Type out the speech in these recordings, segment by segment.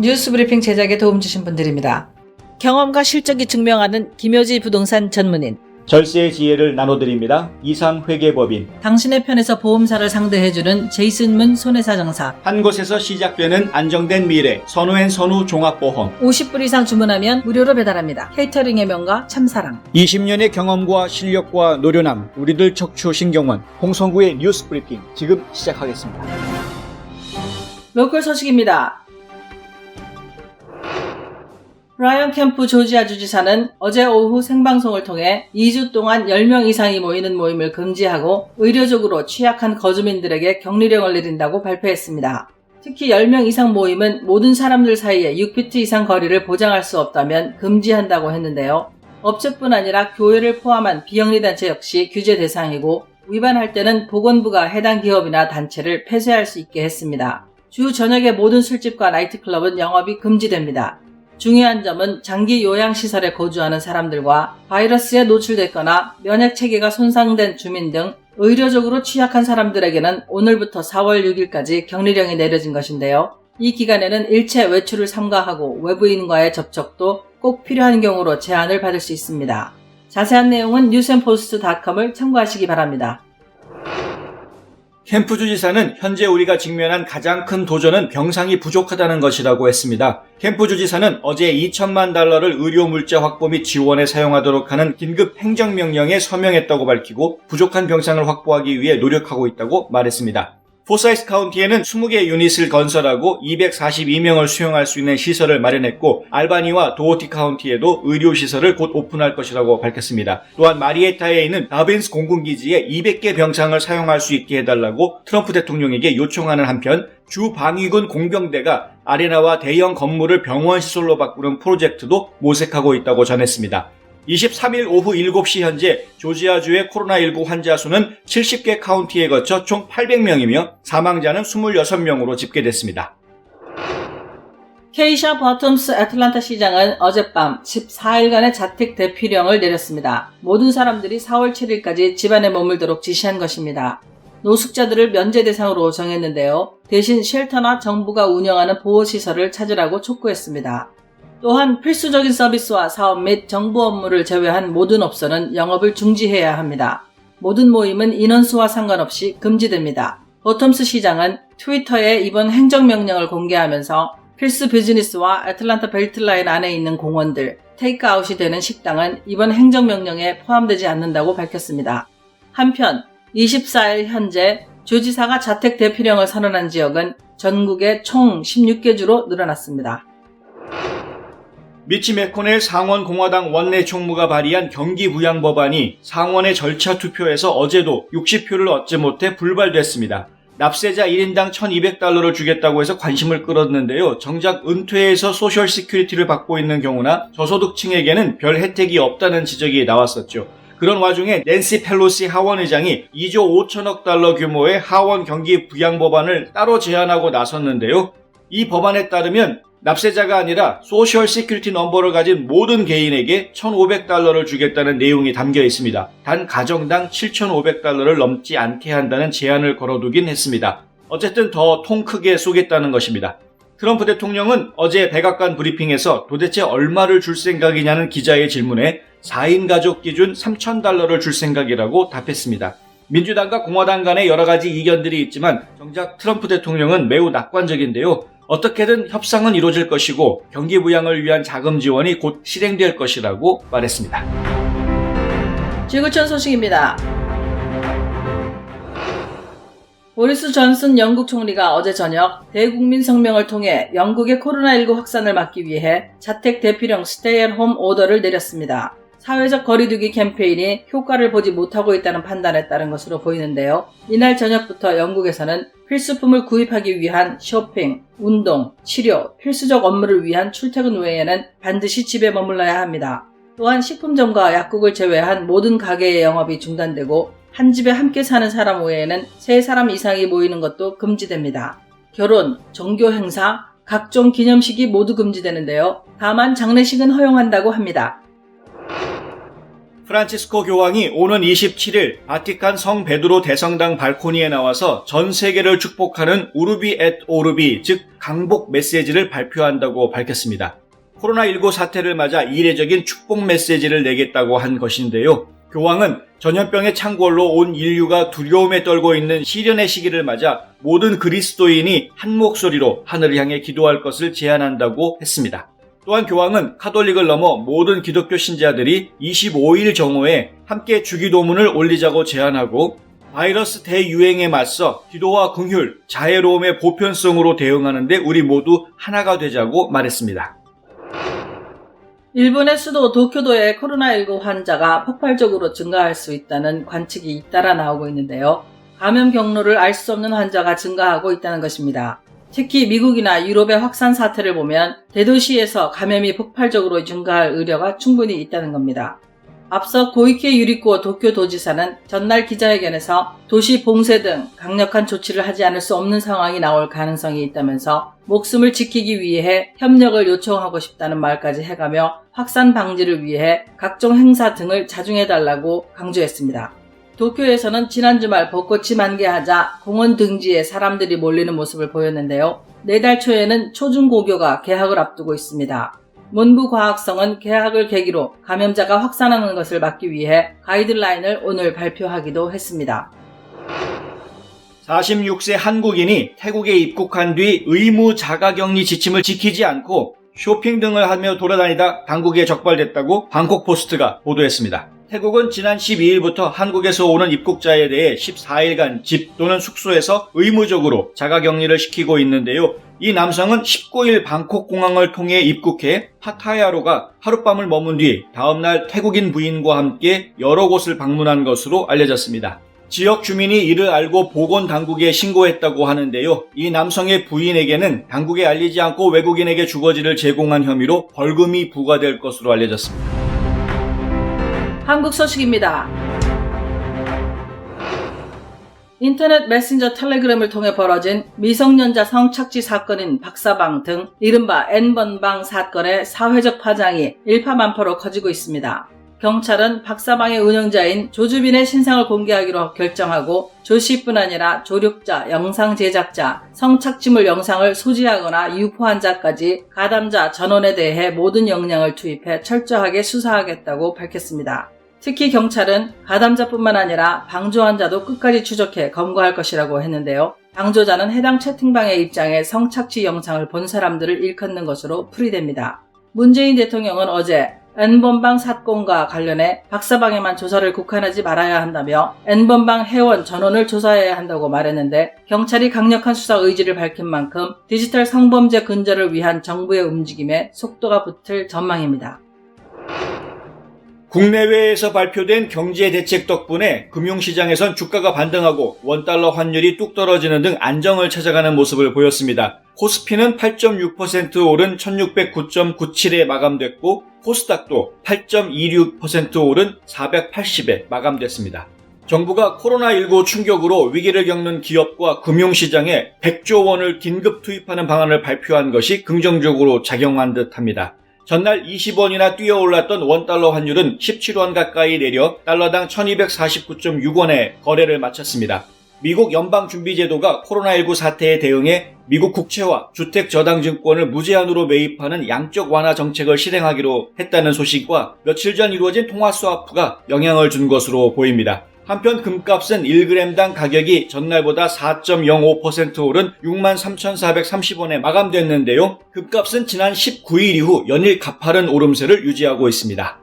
뉴스브리핑 제작에 도움 주신 분들입니다. 경험과 실적이 증명하는 김효지 부동산 전문인, 절세의 지혜를 나눠드립니다. 이상회계법인, 당신의 편에서 보험사를 상대해주는 제이슨문 손해사정사, 한 곳에서 시작되는 안정된 미래, 선우앤선우 종합보험, 50불 이상 주문하면 무료로 배달합니다. 케이터링의 명가 참사랑, 20년의 경험과 실력과 노련함, 우리들 척추 신경원, 홍성구의 뉴스 브리핑 지금 시작하겠습니다. 로컬 소식입니다. 브라이언 캠프 조지아 주지사는 어제 오후 생방송을 통해 2주 동안 10명 이상이 모이는 모임을 금지하고 의료적으로 취약한 거주민들에게 격리령을 내린다고 발표했습니다. 특히 10명 이상 모임은 모든 사람들 사이에 6피트 이상 거리를 보장할 수 없다면 금지한다고 했는데요. 업체뿐 아니라 교회를 포함한 비영리단체 역시 규제 대상이고 위반할 때는 보건부가 해당 기업이나 단체를 폐쇄할 수 있게 했습니다. 주 저녁의 모든 술집과 나이트클럽은 영업이 금지됩니다. 중요한 점은 장기 요양시설에 거주하는 사람들과 바이러스에 노출됐거나 면역체계가 손상된 주민 등 의료적으로 취약한 사람들에게는 오늘부터 4월 6일까지 격리령이 내려진 것인데요. 이 기간에는 일체 외출을 삼가하고 외부인과의 접촉도 꼭 필요한 경우로 제한을 받을 수 있습니다. 자세한 내용은 뉴스앤포스트.com을 참고하시기 바랍니다. 캠프 주지사는 현재 우리가 직면한 가장 큰 도전은 병상이 부족하다는 것이라고 했습니다. 캠프 주지사는 어제 2천만 달러를 의료 물자 확보 및 지원에 사용하도록 하는 긴급 행정명령에 서명했다고 밝히고 부족한 병상을 확보하기 위해 노력하고 있다고 말했습니다. 포사이스 카운티에는 20개 유닛을 건설하고 242명을 수용할 수 있는 시설을 마련했고 알바니와 도어티 카운티에도 의료시설을 곧 오픈할 것이라고 밝혔습니다. 또한 마리에타에 있는 다빈스 공군기지에 200개 병상을 사용할 수 있게 해달라고 트럼프 대통령에게 요청하는 한편 주 방위군 공병대가 아레나와 대형 건물을 병원시설로 바꾸는 프로젝트도 모색하고 있다고 전했습니다. 23일 오후 7시 현재 조지아주의 코로나19 환자 수는 70개 카운티에 거쳐 총 800명이며 사망자는 26명으로 집계됐습니다. 케이샤 버텀스 애틀란타 시장은 어젯밤 14일간의 자택 대피령을 내렸습니다. 모든 사람들이 4월 7일까지 집안에 머물도록 지시한 것입니다. 노숙자들을 면제 대상으로 정했는데요. 대신 쉘터나 정부가 운영하는 보호시설을 찾으라고 촉구했습니다. 또한 필수적인 서비스와 사업 및 정부 업무를 제외한 모든 업소는 영업을 중지해야 합니다. 모든 모임은 인원수와 상관없이 금지됩니다. 버텀스 시장은 트위터에 이번 행정명령을 공개하면서 필수 비즈니스와 애틀란타 벨트라인 안에 있는 공원들, 테이크아웃이 되는 식당은 이번 행정명령에 포함되지 않는다고 밝혔습니다. 한편 24일 현재 주지사가 자택 대피령을 선언한 지역은 전국에 총 16개 주로 늘어났습니다. 미치 매코넬 상원공화당 원내 총무가 발의한 경기부양 법안이 상원의 절차 투표에서 어제도 60표를 얻지 못해 불발됐습니다. 납세자 1인당 $1,200를 주겠다고 해서 관심을 끌었는데요. 정작 은퇴해서 소셜 시큐리티를 받고 있는 경우나 저소득층에게는 별 혜택이 없다는 지적이 나왔었죠. 그런 와중에 낸시 펠로시 하원의장이 2조 5천억 달러 규모의 하원 경기 부양 법안을 따로 제안하고 나섰는데요. 이 법안에 따르면 납세자가 아니라 소셜 시큐리티 넘버를 가진 모든 개인에게 $1,500를 주겠다는 내용이 담겨 있습니다. 단 가정당 $7,500를 넘지 않게 한다는 제안을 걸어두긴 했습니다. 어쨌든 더 통 크게 쏘겠다는 것입니다. 트럼프 대통령은 어제 백악관 브리핑에서 도대체 얼마를 줄 생각이냐는 기자의 질문에 4인 가족 기준 $3,000를 줄 생각이라고 답했습니다. 민주당과 공화당 간에 여러 가지 이견들이 있지만 정작 트럼프 대통령은 매우 낙관적인데요. 어떻게든 협상은 이루어질 것이고 경기 부양을 위한 자금 지원이 곧 실행될 것이라고 말했습니다. 지구촌 소식입니다. 보리스 존슨 영국 총리가 어제 저녁 대국민 성명을 통해 영국의 코로나19 확산을 막기 위해 자택 대피령 스테이 앳 홈 오더를 내렸습니다. 사회적 거리두기 캠페인이 효과를 보지 못하고 있다는 판단에 따른 것으로 보이는데요. 이날 저녁부터 영국에서는 필수품을 구입하기 위한 쇼핑, 운동, 치료, 필수적 업무를 위한 출퇴근 외에는 반드시 집에 머물러야 합니다. 또한 식품점과 약국을 제외한 모든 가게의 영업이 중단되고 한 집에 함께 사는 사람 외에는 3사람 이상이 모이는 것도 금지됩니다. 결혼, 종교 행사, 각종 기념식이 모두 금지되는데요. 다만 장례식은 허용한다고 합니다. 프란치스코 교황이 오는 27일 바티칸 성 베드로 대성당 발코니에 나와서 전 세계를 축복하는 우르비 앳 오르비, 즉 강복 메시지를 발표한다고 밝혔습니다. 코로나19 사태를 맞아 이례적인 축복 메시지를 내겠다고 한 것인데요. 교황은 전염병의 창궐로 온 인류가 두려움에 떨고 있는 시련의 시기를 맞아 모든 그리스도인이 한 목소리로 하늘을 향해 기도할 것을 제안한다고 했습니다. 또한 교황은 카톨릭을 넘어 모든 기독교 신자들이 25일 정오에 함께 주기도문을 올리자고 제안하고 바이러스 대유행에 맞서 기도와 긍휼, 자애로움의 보편성으로 대응하는 데 우리 모두 하나가 되자고 말했습니다. 일본의 수도 도쿄도의 코로나19 환자가 폭발적으로 증가할 수 있다는 관측이 잇따라 나오고 있는데요. 감염 경로를 알 수 없는 환자가 증가하고 있다는 것입니다. 특히 미국이나 유럽의 확산 사태를 보면 대도시에서 감염이 폭발적으로 증가할 우려가 충분히 있다는 겁니다. 앞서 고이케 유리코 도쿄도지사는 전날 기자회견에서 도시 봉쇄 등 강력한 조치를 하지 않을 수 없는 상황이 나올 가능성이 있다면서 목숨을 지키기 위해 협력을 요청하고 싶다는 말까지 해가며 확산 방지를 위해 각종 행사 등을 자중해달라고 강조했습니다. 도쿄에서는 지난 주말 벚꽃이 만개하자 공원 등지에 사람들이 몰리는 모습을 보였는데요. 내달 초에는 초중고교가 개학을 앞두고 있습니다. 문부과학성은 개학을 계기로 감염자가 확산하는 것을 막기 위해 가이드라인을 오늘 발표하기도 했습니다. 46세 한국인이 태국에 입국한 뒤 의무 자가격리 지침을 지키지 않고 쇼핑 등을 하며 돌아다니다 당국에 적발됐다고 방콕포스트가 보도했습니다. 태국은 지난 12일부터 한국에서 오는 입국자에 대해 14일간 집 또는 숙소에서 의무적으로 자가격리를 시키고 있는데요. 이 남성은 19일 방콕공항을 통해 입국해 파타야로가 하룻밤을 머문 뒤 다음날 태국인 부인과 함께 여러 곳을 방문한 것으로 알려졌습니다. 지역 주민이 이를 알고 보건당국에 신고했다고 하는데요. 이 남성의 부인에게는 당국에 알리지 않고 외국인에게 주거지를 제공한 혐의로 벌금이 부과될 것으로 알려졌습니다. 한국 소식입니다. 인터넷 메신저 텔레그램을 통해 벌어진 미성년자 성착취 사건인 박사방 등 이른바 N번방 사건의 사회적 파장이 일파만파로 커지고 있습니다. 경찰은 박사방의 운영자인 조주빈의 신상을 공개하기로 결정하고 조 씨뿐 아니라 조력자, 영상 제작자, 성착취물 영상을 소지하거나 유포한 자까지 가담자 전원에 대해 모든 역량을 투입해 철저하게 수사하겠다고 밝혔습니다. 특히 경찰은 가담자뿐만 아니라 방조한 자도 끝까지 추적해 검거할 것이라고 했는데요. 방조자는 해당 채팅방에 입장해 성착취 영상을 본 사람들을 일컫는 것으로 풀이됩니다. 문재인 대통령은 어제 N번방 사건과 관련해 박사방에만 조사를 국한하지 말아야 한다며 N번방 회원 전원을 조사해야 한다고 말했는데 경찰이 강력한 수사 의지를 밝힌 만큼 디지털 성범죄 근절을 위한 정부의 움직임에 속도가 붙을 전망입니다. 국내외에서 발표된 경제대책 덕분에 금융시장에선 주가가 반등하고 원달러 환율이 뚝 떨어지는 등 안정을 찾아가는 모습을 보였습니다. 코스피는 8.6% 오른 1609.97에 마감됐고 코스닥도 8.26% 오른 480에 마감됐습니다. 정부가 코로나19 충격으로 위기를 겪는 기업과 금융시장에 100조 원을 긴급 투입하는 방안을 발표한 것이 긍정적으로 작용한 듯합니다. 전날 20원이나 뛰어올랐던 원달러 환율은 17원 가까이 내려 달러당 1249.6원에 거래를 마쳤습니다. 미국 연방준비제도가 코로나19 사태에 대응해 미국 국채와 주택저당증권을 무제한으로 매입하는 양적 완화 정책을 실행하기로 했다는 소식과 며칠 전 이루어진 통화스와프가 영향을 준 것으로 보입니다. 한편 금값은 1g당 가격이 전날보다 4.05% 오른 63,430원에 마감됐는데요. 금값은 지난 19일 이후 연일 가파른 오름세를 유지하고 있습니다.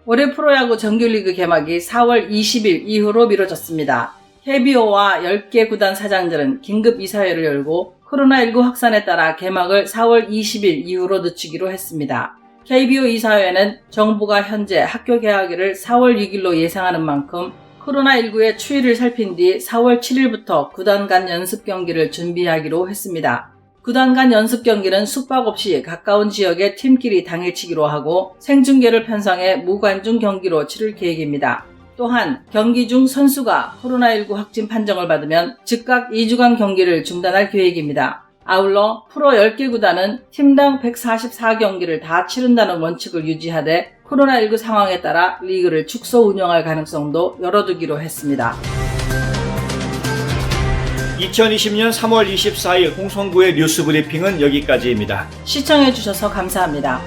올해 프로야구 정규리그 개막이 4월 20일 이후로 미뤄졌습니다. KBO와 10개 구단 사장들은 긴급 이사회를 열고 코로나19 확산에 따라 개막을 4월 20일 이후로 늦추기로 했습니다. KBO 이사회는 정부가 현재 학교 개학일을 4월 6일로 예상하는 만큼 코로나19의 추이를 살핀 뒤 4월 7일부터 구단 간 연습 경기를 준비하기로 했습니다. 구단 간 연습 경기는 숙박 없이 가까운 지역의 팀끼리 당일치기로 하고 생중계를 편성해 무관중 경기로 치를 계획입니다. 또한 경기 중 선수가 코로나19 확진 판정을 받으면 즉각 2주간 경기를 중단할 계획입니다. 아울러 프로 10개 구단은 팀당 144경기를 다 치른다는 원칙을 유지하되 코로나19 상황에 따라 리그를 축소 운영할 가능성도 열어두기로 했습니다. 2020년 3월 24일 홍성구의 뉴스 브리핑은 여기까지입니다. 시청해주셔서 감사합니다.